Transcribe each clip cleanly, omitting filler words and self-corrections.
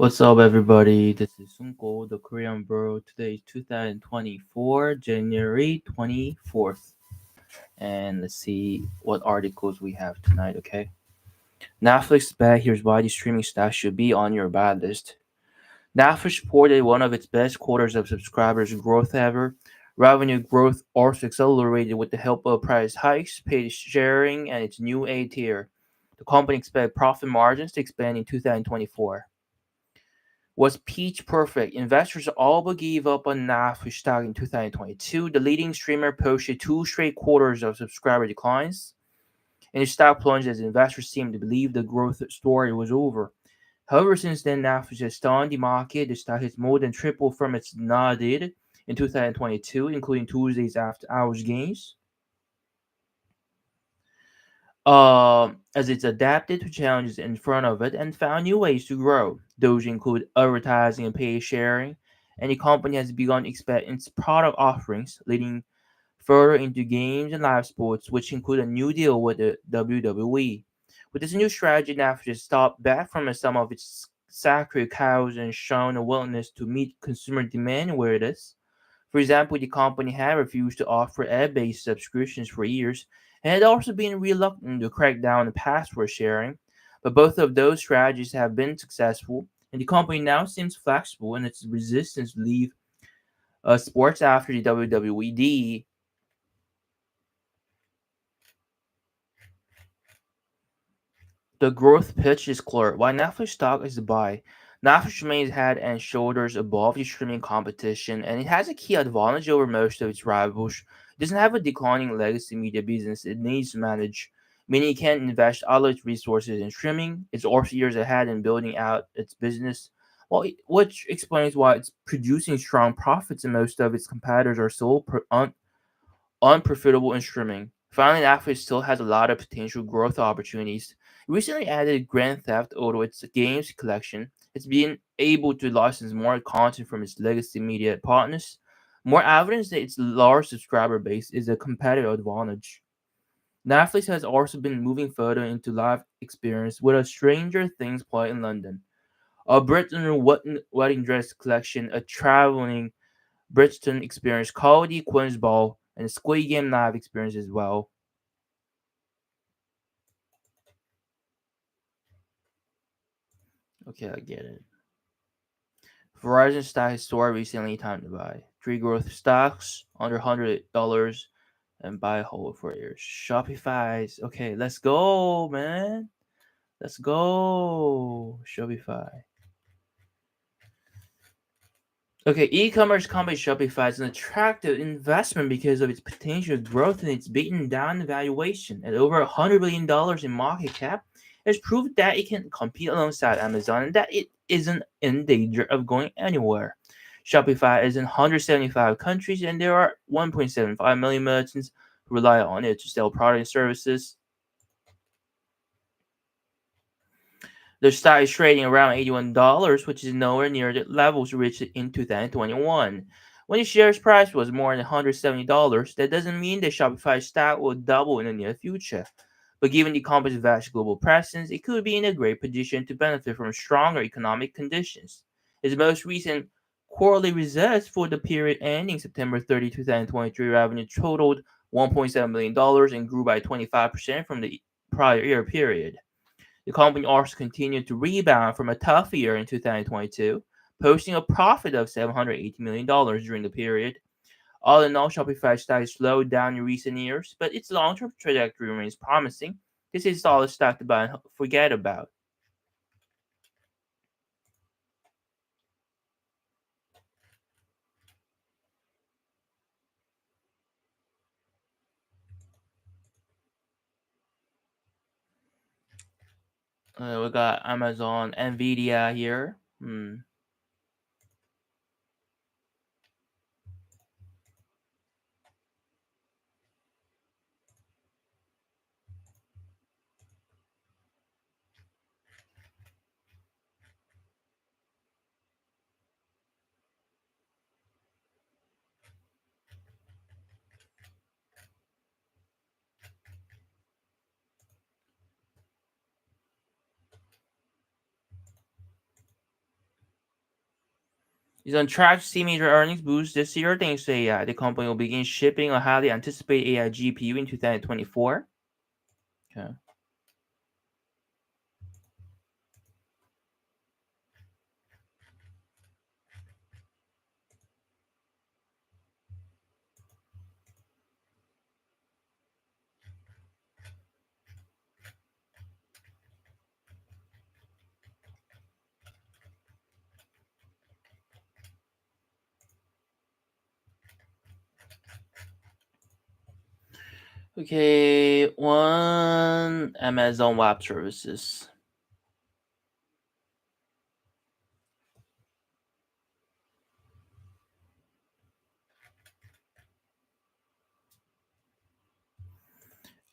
What's up, everybody? This is Sunko, the Korean Bro. Today is 2024, January 24th. And let's see what articles we have tonight, okay? Netflix bet here's why the streaming stack should be on your bad list. Netflix reported one of its best quarters of subscribers growth ever. Revenue growth also accelerated with the help of price hikes, paid sharing, and its new A tier. The company expects profit margins to expand in 2024. Was Peach perfect? Investors all but gave up on Netflix stock in 2022. The leading streamer posted two straight quarters of subscriber declines, and the stock plunged as investors seemed to believe the growth story was over. However, since then, Netflix has stunned the market. The stock has more than tripled from its nadir in 2022, including Tuesday's after hours gains. As it's adapted to challenges in front of it and found new ways to grow. Those include advertising and pay sharing, and the company has begun expanding its product offerings, leading further into games and live sports, which include a new deal with the WWE. With this new strategy, Netflix has stopped back from some of its sacred cows and shown a willingness to meet consumer demand where it is. For example, the company had refused to offer ad-based subscriptions for years and had also been reluctant to crack down on password sharing. But both of those strategies have been successful, and the company now seems flexible in its resistance to leave sports after the WWE. The growth pitch is clear. While Netflix stock is a buy, Netflix remains head and shoulders above the streaming competition, and it has a key advantage over most of its rivals. It doesn't have a declining legacy media business it needs to manage, meaning it can invest all its resources in streaming. It's also years ahead in building out its business, which explains why it's producing strong profits and most of its competitors are so unprofitable in streaming. Finally, Netflix still has a lot of potential growth opportunities. It recently added Grand Theft Auto to its games collection. It's been able to license more content from its legacy media partners. More evidence that its large subscriber base is a competitive advantage. Netflix has also been moving further into live experience with a Stranger Things play in London, a Britain wedding dress collection, a traveling Bridgeton experience, Cody Quinn's Ball, and the Squid Game Live experience as well. Okay, I get it. Verizon stock store recently time to buy. Three growth stocks under $100 and buy hold for years. Shopify's okay. Let's go, man. Let's go. Shopify. Okay, e-commerce company Shopify is an attractive investment because of its potential growth and its beaten down valuation. At over $100 billion in market cap, it's proved that it can compete alongside Amazon and that it isn't in danger of going anywhere. Shopify is in 175 countries and there are 1.75 million merchants who rely on it to sell products and services. The stock is trading around $81, which is nowhere near the levels reached in 2021. When the share's price was more than $170, that doesn't mean that Shopify stock will double in the near future. But given the company's vast global presence, it could be in a great position to benefit from stronger economic conditions. Its most recent quarterly results for the period ending September 30, 2023 revenue totaled $1.7 billion and grew by 25% from the prior year period. The company also continued to rebound from a tough year in 2022, posting a profit of $780 million during the period. All in all, Shopify stock slowed down in recent years, but its long-term trajectory remains promising. This is a solid stock to buy and forget about. We got Amazon, Nvidia here. Is on track to see major earnings boost this year thanks to AI. The company will begin shipping a highly anticipated AI GPU in 2024. Okay. Okay, one Amazon Web Services.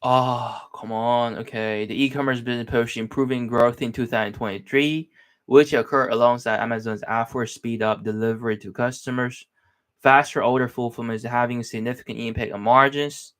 Oh, come on. Okay, the e-commerce business posted improving growth in 2023, which occurred alongside Amazon's effort to speed up delivery to customers. Faster order fulfillment is having a significant impact on margins.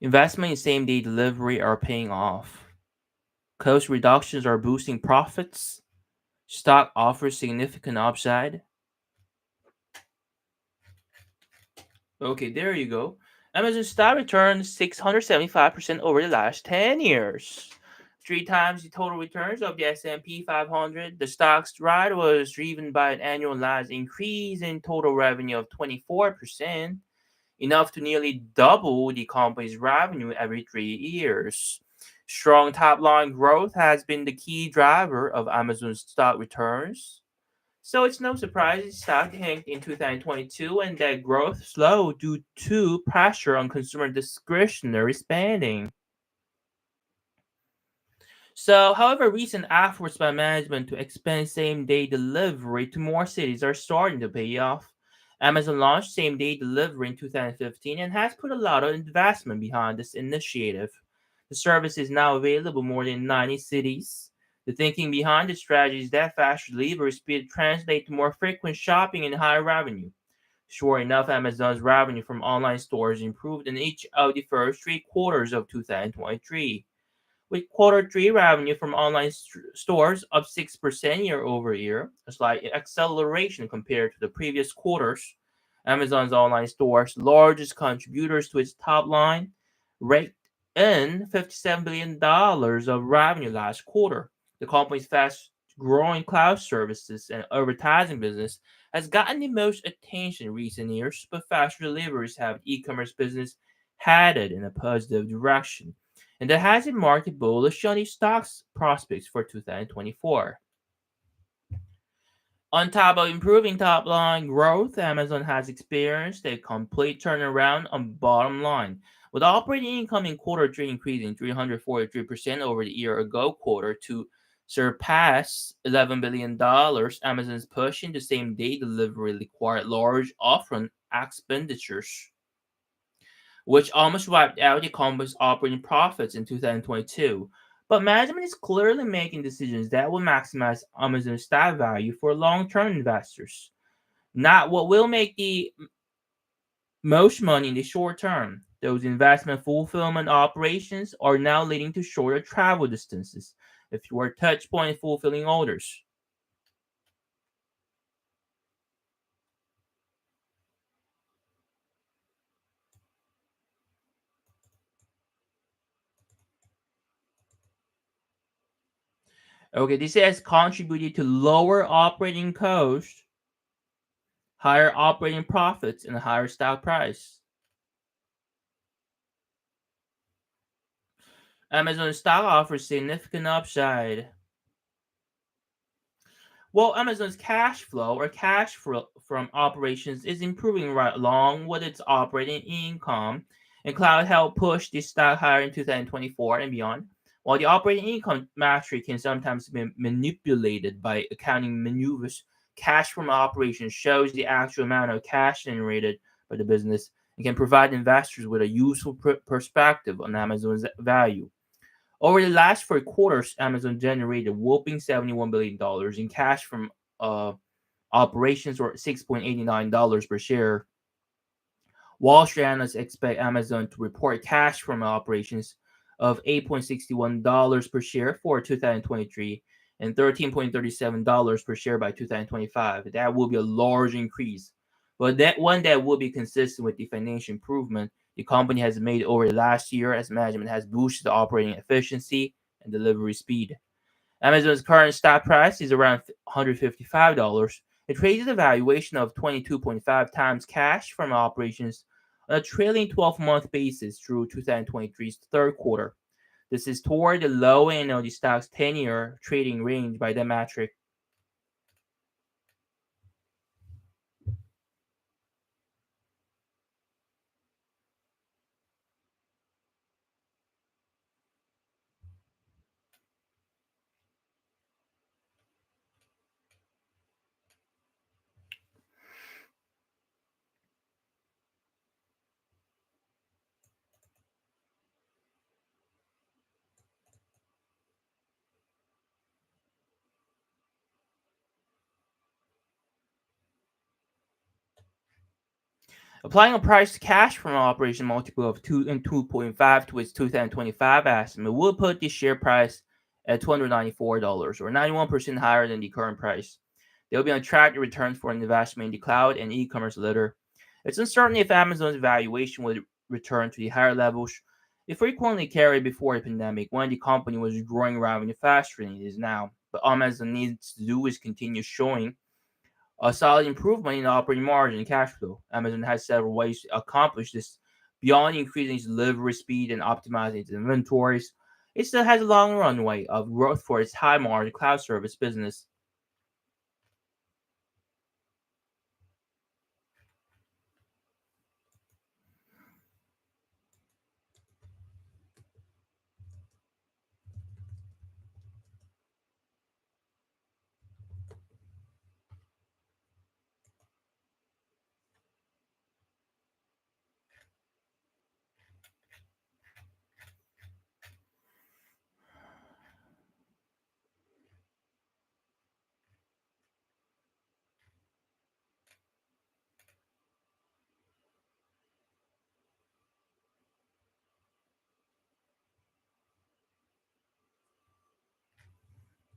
Investment in same-day delivery are paying off. Cost reductions are boosting profits. Stock offers significant upside. Okay, there you go. Amazon stock returned 675% over the last 10 years. Three times the total returns of the S&P 500. The stock's ride was driven by an annualized increase in total revenue of 24%, enough to nearly double the company's revenue every 3 years. Strong top line growth has been the key driver of Amazon's stock returns. So it's no surprise it stock tanked in 2022 and that growth slowed due to pressure on consumer discretionary spending. So, however, recent efforts by management to expand same day delivery to more cities are starting to pay off. Amazon launched same day delivery in 2015 and has put a lot of investment behind this initiative. The service is now available in more than 90 cities. The thinking behind the strategy is that faster delivery speed translates to more frequent shopping and higher revenue. Sure enough, Amazon's revenue from online stores improved in each of the first three quarters of 2023 with quarter three revenue from online stores up 6% year over year, a slight acceleration compared to the previous quarters. Amazon's online stores, largest contributors to its top line, raked in $57 billion of revenue last quarter. The company's fast growing cloud services and advertising business has gotten the most attention in recent years, but faster deliveries have e commerce business headed in a positive direction and that has a market bullish on its stocks prospects for 2024. On top of improving top line growth, Amazon has experienced a complete turnaround on bottom line, with operating income in quarter three increasing 343% over the year ago quarter to surpass $11 billion. Amazon's push into same day delivery required large upfront expenditures which almost wiped out the company's operating profits in 2022. But management is clearly making decisions that will maximize Amazon's stock value for long-term investors, not what will make the most money in the short term. Those investment fulfillment operations are now leading to shorter travel distances if you are touch point fulfilling orders. Okay, this has contributed to lower operating costs, higher operating profits, and a higher stock price. Amazon stock offers significant upside. Well, Amazon's cash flow or cash flow from operations is improving right along with its operating income, and cloud helped push the stock higher in 2024 and beyond. While the operating income metric can sometimes be manipulated by accounting maneuvers, cash from operations shows the actual amount of cash generated by the business and can provide investors with a useful perspective on Amazon's value. Over the last 4 quarters, Amazon generated a whopping $71 billion in cash from operations, or $6.89 per share. Wall Street analysts expect Amazon to report cash from operations of $8.61 per share for 2023 and $13.37 per share by 2025. That will be a large increase. But that one that will be consistent with the financial improvement the company has made over the last year as management has boosted the operating efficiency and delivery speed. Amazon's current stock price is around $155. It trades at a valuation of 22.5 times cash from operations on a trailing 12-month basis through 2023's third quarter. This is toward the low end of the stock's 10-year trading range by that metric. Applying a price to cash from operation multiple of 2 and 2.5 to its 2025 estimate will put the share price at $294, or 91% higher than the current price. They will be on track to return for an investment in the cloud and e-commerce later. It's uncertain if Amazon's valuation would return to the higher levels it frequently carried before the pandemic, when the company was growing revenue faster than it is now. But all Amazon needs to do is continue showing a solid improvement in operating margin and cash flow. Amazon has several ways to accomplish this beyond increasing its delivery speed and optimizing its inventories. It still has a long runway of growth for its high margin cloud service business.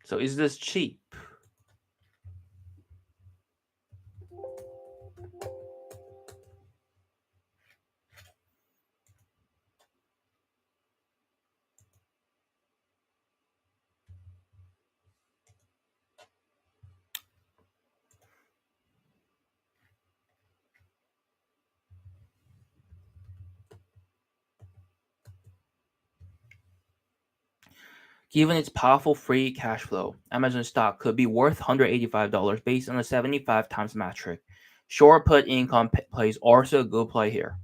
So is this cheap? Given its powerful free cash flow, Amazon stock could be worth $185 based on a 75 times metric. Short put income plays also a good play here.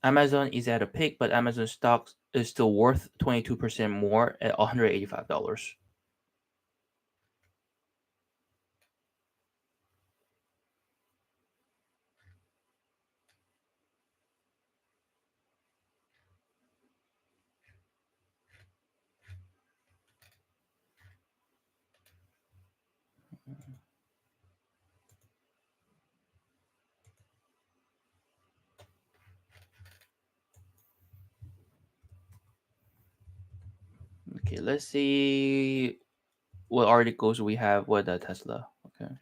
Amazon is at a peak, but Amazon stock is still worth 22% more at $185. Okay, let's see what articles we have with the Tesla. Okay.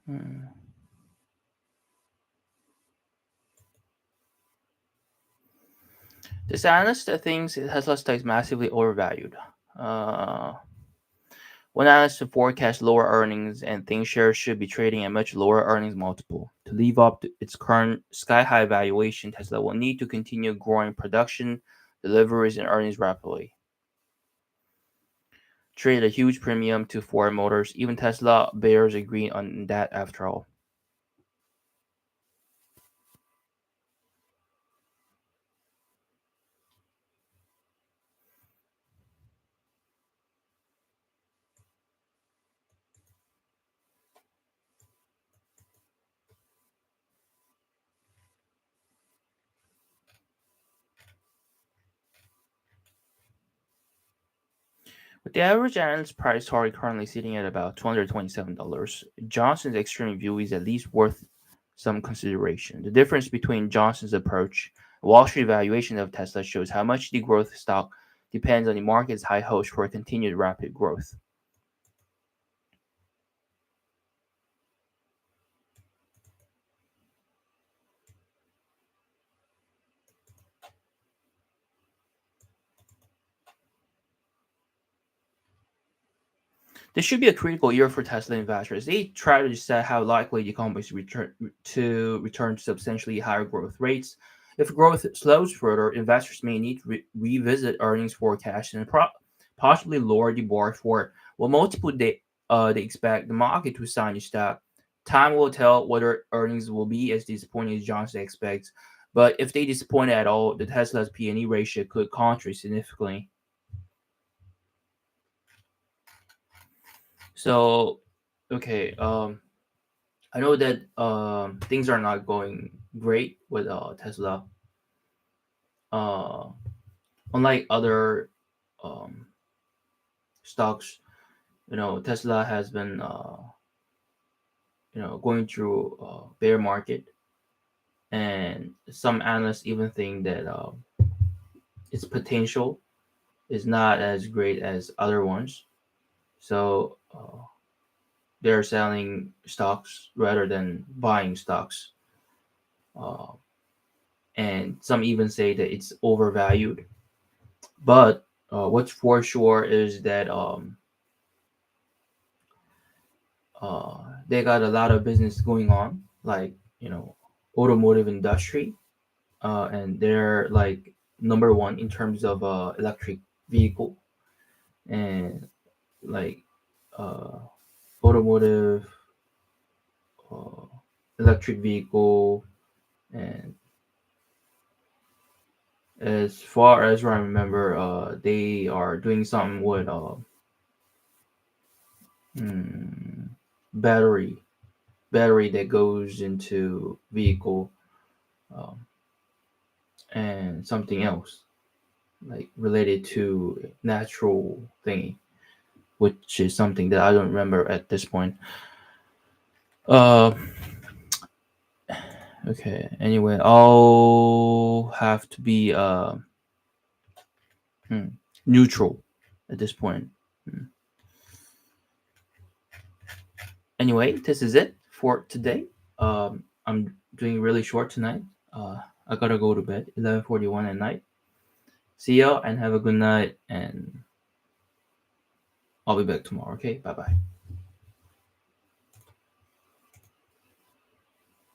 Hmm. This analyst thinks Tesla stock is massively overvalued. Uh, One analyst forecasts lower earnings and thinks shares should be trading at much lower earnings multiple. To live up to its current sky-high valuation, Tesla will need to continue growing production, deliveries, and earnings rapidly. Trade a huge premium to Ford Motors. Even Tesla bears agree on that after all. With the average analyst price target currently sitting at about $227, Johnson's extreme view is at least worth some consideration. The difference between Johnson's approach and Wall Street valuation of Tesla shows how much the growth stock depends on the market's high hopes for continued rapid growth. This should be a critical year for Tesla investors. They try to decide how likely the company to return to substantially higher growth rates. If growth slows further, investors may need to revisit earnings forecasts and possibly lower the bar for what multiple they expect the market to sign the stock. Time will tell whether earnings will be as disappointing as Johnson expects. But if they disappoint at all, the Tesla's P/E ratio could contract significantly. So, okay, I know that things are not going great with Tesla. Uh, Unlike other um, stocks, Tesla has been going through a bear market, and some analysts even think that its potential is not as great as other ones. So they're selling stocks rather than buying stocks. Uh, and some even say that it's overvalued. But what's for sure is that they got a lot of business going on, like automotive industry, and they're like number one in terms of electric vehicle and like uh, automotive, uh, electric vehicle, and as far as I remember, they are doing something with hmm, battery battery that goes into vehicle, um, and something else like related to natural thingy, which is something that I don't remember at this point. Uh, okay. Anyway, I'll have to be hmm, neutral at this point. Hmm. Anyway, this is it for today. I'm doing really short tonight. I gotta go to bed 11:41 at night. See y'all and have a good night, and I'll be back tomorrow. Okay, bye bye.